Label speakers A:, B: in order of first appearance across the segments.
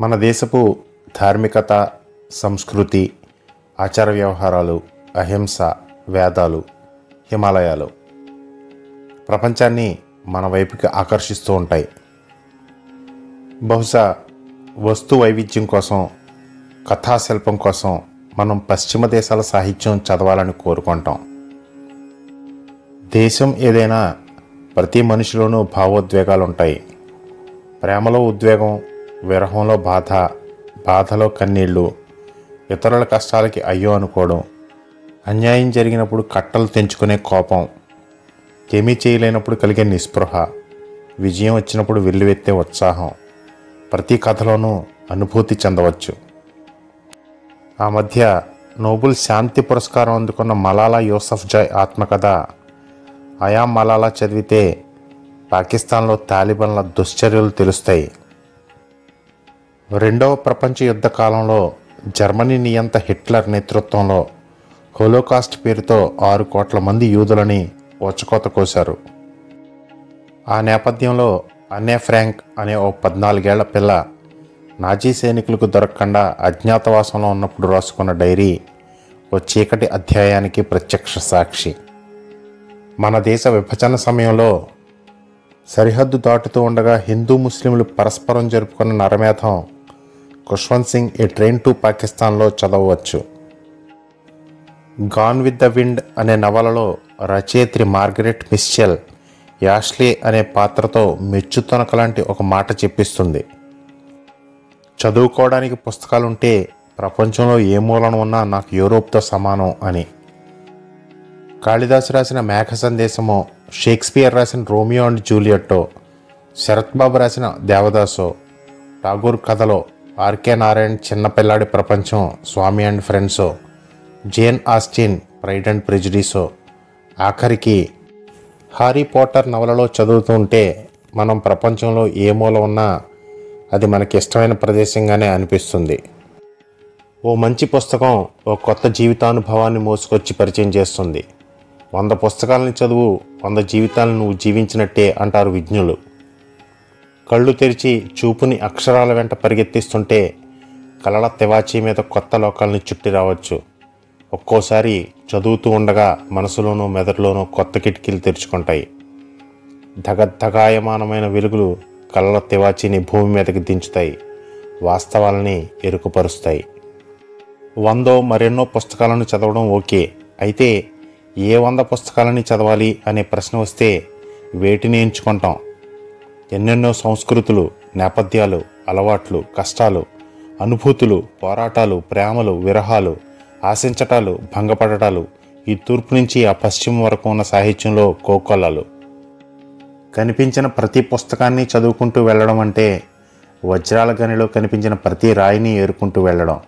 A: మన దేశపు ధార్మికత, సంస్కృతి, ఆచార వ్యవహారాలు, అహింస, వేదాలు, హిమాలయాలు ప్రపంచాన్ని మన వైపుకి ఆకర్షిస్తూ ఉంటాయి. బహుశా వస్తు వైవిధ్యం కోసం, కథాశిల్పం కోసం మనం పశ్చిమ దేశాల సాహిత్యం చదవాలని కోరుకుంటాం. దేశం ఏదైనా ప్రతి మనిషిలోనూ భావోద్వేగాలు ఉంటాయి. ప్రేమలో ఉద్వేగం, విరహంలో బాధ, బాధలో కన్నీళ్ళు, ఇతరుల కష్టాలకి అయ్యో అనుకోవడం, అన్యాయం జరిగినప్పుడు కట్టలు తెంచుకునే కోపం, ఏమీ చేయలేనప్పుడు కలిగే నిస్పృహ, విజయం వచ్చినప్పుడు వెల్లువెత్తే ఉత్సాహం ప్రతి కథలోనూ అనుభూతి చెందవచ్చు. ఆ మధ్య నోబెల్ శాంతి పురస్కారం అందుకున్న మలాలా యూసఫ్జాయ్ ఆత్మకథ అయాం మలాలా చదివితే పాకిస్తాన్లో తాలిబాన్ల దుశ్చర్యలు తెలుస్తాయి. రెండవ ప్రపంచ యుద్ధ కాలంలో జర్మనీ నియంత హిట్లర్ నేతృత్వంలో హోలోకాస్ట్ పేరుతో 6 కోట్ల మంది యూదులని ఊచకోత కోశారు. ఆ నేపథ్యంలో అన్నే ఫ్రాంక్ అనే ఓ 14 ఏళ్ల పిల్ల నాజీ సైనికులకు దొరకకుండా అజ్ఞాతవాసంలో ఉన్నప్పుడు రాసుకున్న డైరీ ఓ చీకటి అధ్యాయానికి ప్రత్యక్ష సాక్షి. మన దేశ విభజన సమయంలో సరిహద్దు దాటుతూ ఉండగా హిందూ ముస్లింలు పరస్పరం జరుపుకున్న నరమేధం ఖుష్వంత్ సింగ్ ఏ ట్రైన్ టు పాకిస్తాన్లో చదవవచ్చు. గాన్ విత్ ద విండ్ అనే నవలలో రచయిత్రి మార్గరెట్ మిస్చెల్ యాష్లీ అనే పాత్రతో మెచ్చుతొనక లాంటి ఒక మాట చెప్పిస్తుంది. చదువుకోవడానికి పుస్తకాలుంటే ప్రపంచంలో ఏ మూలన ఉన్నా నాకు యూరోప్తో సమానం అని. కాళిదాసు రాసిన మేఘ సందేశమో, షేక్స్పియర్ రాసిన రోమియో అండ్ జూలియట్టో, శరత్ బాబు రాసిన దేవదాసో, ఠాగూర్ కథలో ఆర్కే నారాయణ్ చిన్నపిల్లాడి ప్రపంచం స్వామి అండ్ ఫ్రెండ్సో, జేన్ ఆస్టిన్ ప్రైడ్ అండ్ ప్రెజుడిసో, ఆఖరికి హారీ పోటర్ నవలలో చదువుతుంటే మనం ప్రపంచంలో ఏ మూల ఉన్నా అది మనకి ఇష్టమైన ప్రదేశంగానే అనిపిస్తుంది. ఓ మంచి పుస్తకం ఓ కొత్త జీవితానుభవాన్ని మోసుకొచ్చి పరిచయం చేస్తుంది. 100 పుస్తకాలని చదువు, 100 జీవితాలను నువ్వు జీవించినట్టే అంటారు విజ్ఞులు. కళ్ళు తెరిచి చూపుని అక్షరాల వెంట పరిగెత్తిస్తుంటే కలల తివాచీ మీద కొత్త లోకాలని చుట్టి రావచ్చు. ఒక్కోసారి చదువుతూ ఉండగా మనసులోనూ మెదడులోనూ కొత్త కిటికీలు తెరుచుకుంటాయి. ధగద్ధగాయమానమైన వెలుగులు కలల తివాచీని భూమి మీదకి దించుతాయి, వాస్తవాలని ఎరుకుపరుస్తాయి. 100 మరెన్నో పుస్తకాలను చదవడం ఓకే, అయితే ఏ 100 పుస్తకాలని చదవాలి అనే ప్రశ్న వస్తే వేటిని ఎంచుకుంటాం? ఎన్నెన్నో సంస్కృతులు, నేపథ్యాలు, అలవాట్లు, కష్టాలు, అనుభూతులు, పోరాటాలు, ప్రేమలు, విరహాలు, ఆశించటాలు, భంగపడటాలు, ఈ తూర్పు నుంచి ఆ పశ్చిమ వరకు ఉన్న సాహిత్యంలో కోకొల్లలు. కనిపించిన ప్రతి పుస్తకాన్ని చదువుకుంటూ వెళ్ళడం అంటే వజ్రాల గనిలో కనిపించిన ప్రతి రాయిని ఏరుకుంటూ వెళ్ళడం.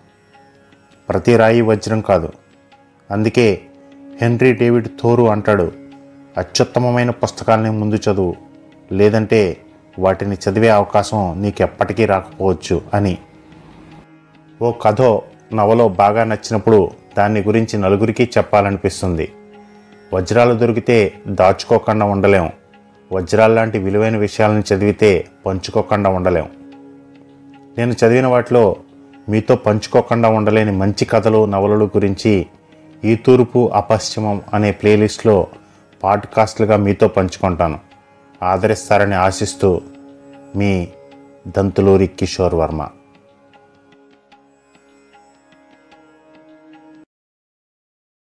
A: ప్రతి రాయి వజ్రం కాదు. అందుకే హెన్రీ డేవిడ్ థోరు అంటాడు, అత్యుత్తమమైన పుస్తకాలని ముందు చదువు, లేదంటే వాటిని చదివే అవకాశం నీకెప్పటికీ రాకపోవచ్చు అని. ఓ కథో నవలో బాగా నచ్చినప్పుడు దాన్ని గురించి నలుగురికి చెప్పాలనిపిస్తుంది. వజ్రాలు దొరికితే దాచుకోకుండా ఉండలేం, వజ్రాల్లాంటి విలువైన విషయాలను చదివితే పంచుకోకుండా ఉండలేం. నేను చదివిన వాటిలో మీతో పంచుకోకుండా ఉండలేని మంచి కథలు, నవలలు గురించి ఈ తూర్పు అపశ్చిమం అనే ప్లేలిస్ట్లో పాడ్కాస్ట్లుగా మీతో పంచుకుంటాను. ఆదరిస్తారని ఆశిస్తూ మీ దంతులూరి కిషోర్ వర్మ.